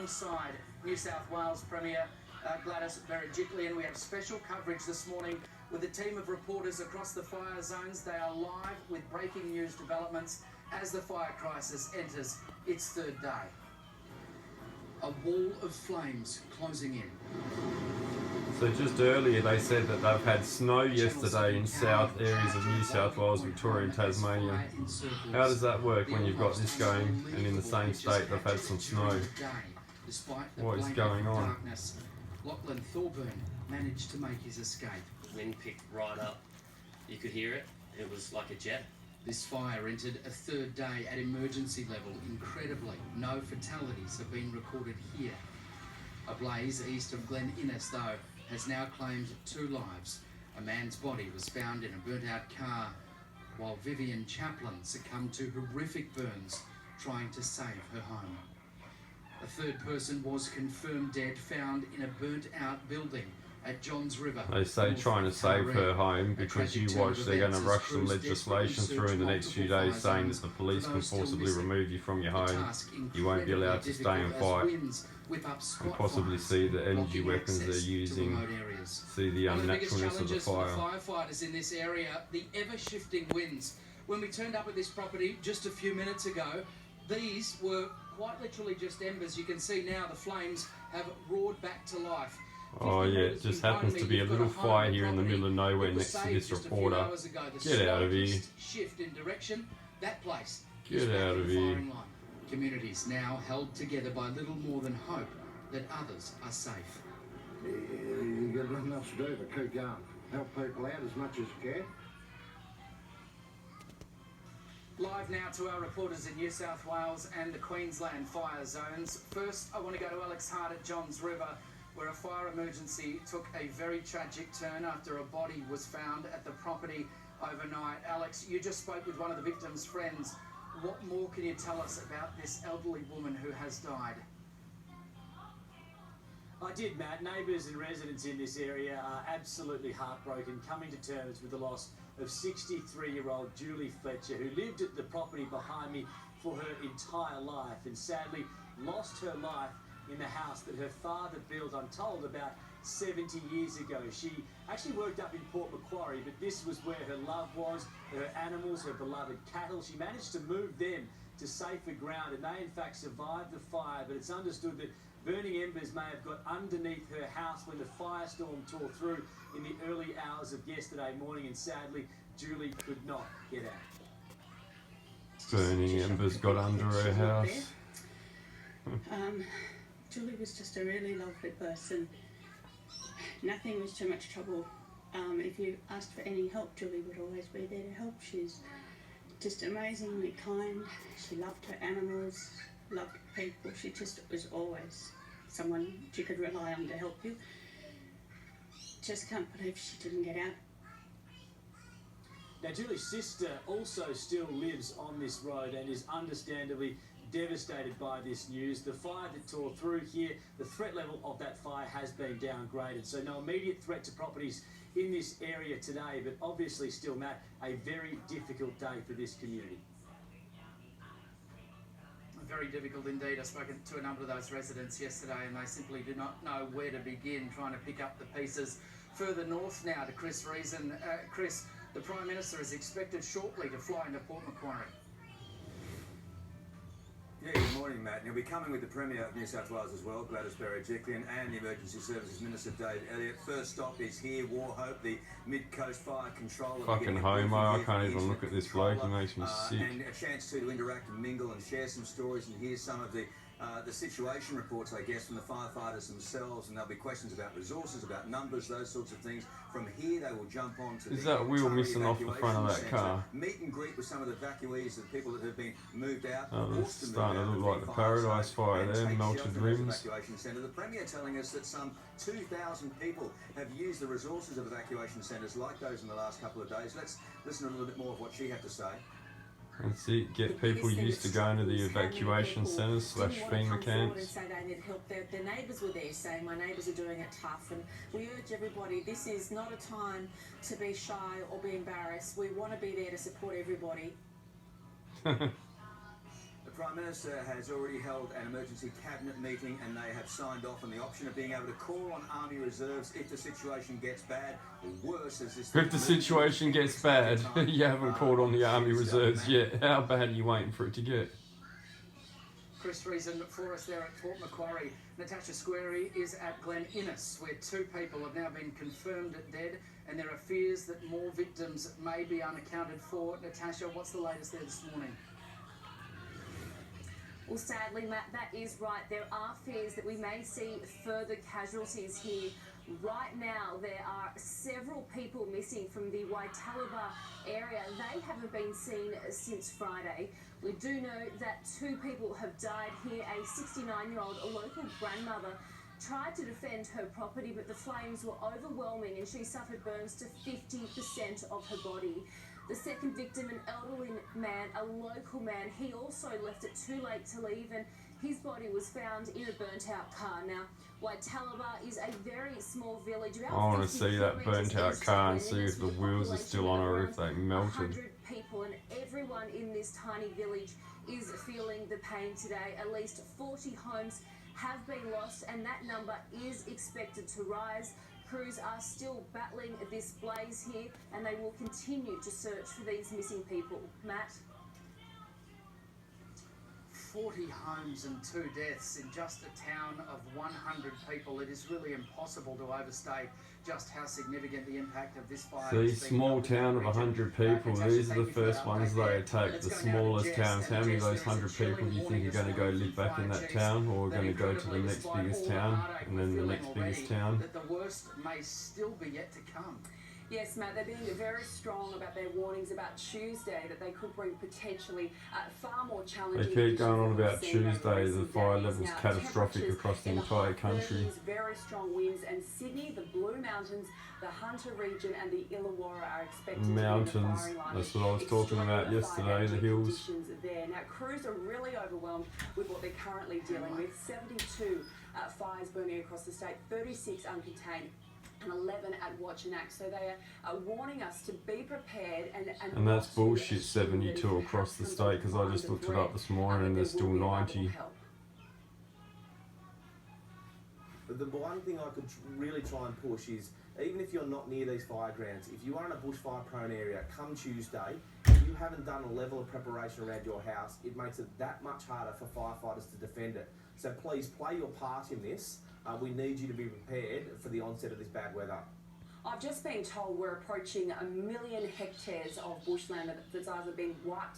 alongside New South Wales Premier Gladys Berejiklian. We have special coverage this morning with a team of reporters across the fire zones. They are live with breaking news developments as the fire crisis enters its third day. A wall of flames closing in. So just earlier they said that they've had snow yesterday in south areas of New South Wales, Victoria and Tasmania. How does that work when you've got this going and in the same state they've had some snow? What is going on? Lachlan Thorburn managed to make his escape. The wind picked right up. You could hear it. It was like a jet. This fire entered a third day at emergency level. Incredibly, no fatalities have been recorded here. A blaze east of Glen Innes, though, has now claimed 2 lives. A man's body was found in a burnt-out car, while Vivian Chaplin succumbed to horrific burns trying to save her home. A third person was confirmed dead, found in a burnt-out building at Johns River. They say trying to save her home because you watch they're going to rush some legislation through in the next few days saying that the police can forcibly remove you from your home. You won't be allowed to stay and fight and possibly see the energy weapons they're using, see the unnaturalness of the fire. Firefighters in this area, the ever-shifting winds. When we turned up at this property just a few minutes ago, these were quite literally just embers. You can see now the flames have roared back to life. Oh yeah, it just happens to be a little fire here in the middle of nowhere next to this reporter. Get out of here. Shift in direction. That place. Get out of here. Communities now held together by little more than hope that others are safe. You've got nothing else to do but keep going. Help people out as much as you can. Live now to our reporters in New South Wales and the Queensland fire zones. First, I want to go to Alex Hart at Johns River, where a fire emergency took a very tragic turn after a body was found at the property overnight. Alex, you just spoke with one of the victim's friends. What more can you tell us about this elderly woman who has died? I did, Matt. Neighbours and residents in this area are absolutely heartbroken, coming to terms with the loss of 63-year-old Julie Fletcher, who lived at the property behind me for her entire life and sadly lost her life in the house that her father built, I'm told, about 70 years ago. She actually worked up in Port Macquarie, but this was where her love was, her animals, her beloved cattle. She managed to move them to safer ground, and they in fact survived the fire, but it's understood that burning embers may have got underneath her house when the firestorm tore through in the early hours of yesterday morning, and sadly, Julie could not get out. Burning embers got under her house. Julie was just a really lovely person. Nothing was too much trouble. If you asked for any help, Julie would always be there to help. She's just amazingly kind. She loved her animals, loved people. She just was always someone you could rely on to help you. Just can't believe she didn't get out. Now, Julie's sister also still lives on this road and is understandably devastated by this news. The fire that tore through here, the threat level of that fire has been downgraded. So no immediate threat to properties in this area today, but obviously still, Matt, a very difficult day for this community. Very difficult indeed. I've spoken to a number of those residents yesterday and they simply do not know where to begin trying to pick up the pieces. Further north now to Chris Reason. Chris, the Prime Minister is expected shortly to fly into Port Macquarie. Yeah, good morning, Matt. And he'll be coming with the Premier of New South Wales as well, Gladys Berejiklian, and the Emergency Services Minister, Dave Elliott. First stop is here, Warhope, the Mid-Coast Fire Controller. Fucking homo, I can't even look at this bloke, he makes me sick. And a chance to interact and mingle and share some stories and hear some of the situation reports, I guess, from the firefighters themselves, and there'll be questions about resources, about numbers, those sorts of things. From here, they will jump on to the wheel missing off the front of that car? Meet and greet with some of the evacuees, the people that have been moved out. Oh, it's starting to look like the Paradise Fire there, melted rims. Evacuation centre. The Premier telling us that some 2,000 people have used the resources of evacuation centres like those in the last couple of days. Let's listen to a little bit more of what she had to say. That's it, get people used to going to the evacuation centres / FEMA camps. And say they need help. Their neighbours were there saying, my neighbours are doing it tough, and we urge everybody, this is not a time to be shy or be embarrassed. We want to be there to support everybody. The Prime Minister has already held an emergency cabinet meeting and they have signed off on the option of being able to call on Army reserves if the situation gets bad or worse as this... If the situation gets bad, you haven't called on the Army reserves yet. How bad are you waiting for it to get? Chris Reason for us there at Port Macquarie. Natasha Squarey is at Glen Innes, where 2 people have now been confirmed dead, and there are fears that more victims may be unaccounted for. Natasha, what's the latest there this morning? Well, sadly, Matt, that is right. There are fears that we may see further casualties here. Right now, there are several people missing from the Waitalaba area. They haven't been seen since Friday. We do know that 2 people have died here. A 69-year-old, a local grandmother, tried to defend her property, but the flames were overwhelming and she suffered burns to 50% of her body. The second victim, an elderly man, a local man, he also left it too late to leave and his body was found in a burnt-out car. Now, Waitalaba is a very small village. I want to see that burnt-out car and see if the wheels are still on or if they melted. 100 people, and everyone in this tiny village is feeling the pain today. At least 40 homes have been lost, and that number is expected to rise. Crews are still battling this blaze here, and they will continue to search for these missing people. Matt? 40 homes and 2 deaths in just a town of 100 people. It is really impossible to overstate just how significant the impact of this fire See, has been. small town of 100 people, these are the first ones they attack, the smallest towns. How many of those 100 people do you think are going to go live back in that town, or are going to go to the next biggest town, and then the next biggest town? That the worst may still be yet to come. Yes, Matt, they're being very strong about their warnings about Tuesday, that they could bring potentially far more challenging... They keep going on about Tuesday, the fire level's catastrophic across the entire country. Very strong winds, and Sydney, the Blue Mountains, the Hunter region and the Illawarra are expected mountains, to be in the firing line. that's what I was talking about yesterday, the hills. There. Now, crews are really overwhelmed with what they're currently dealing with. 72 fires burning across the state, 36 uncontained, and 11 at watch and act. So they are warning us to be prepared and that's bullshit, 72 across the state, because I just looked it up this morning and there's still 90. But the one thing I could really try and push is, even if you're not near these fire grounds, if you are in a bushfire prone area, come Tuesday, if you haven't done a level of preparation around your house, it makes it that much harder for firefighters to defend it. So please play your part in this. We need you to be prepared for the onset of this bad weather. I've just been told we're approaching 1 million hectares of bushland that's either been wiped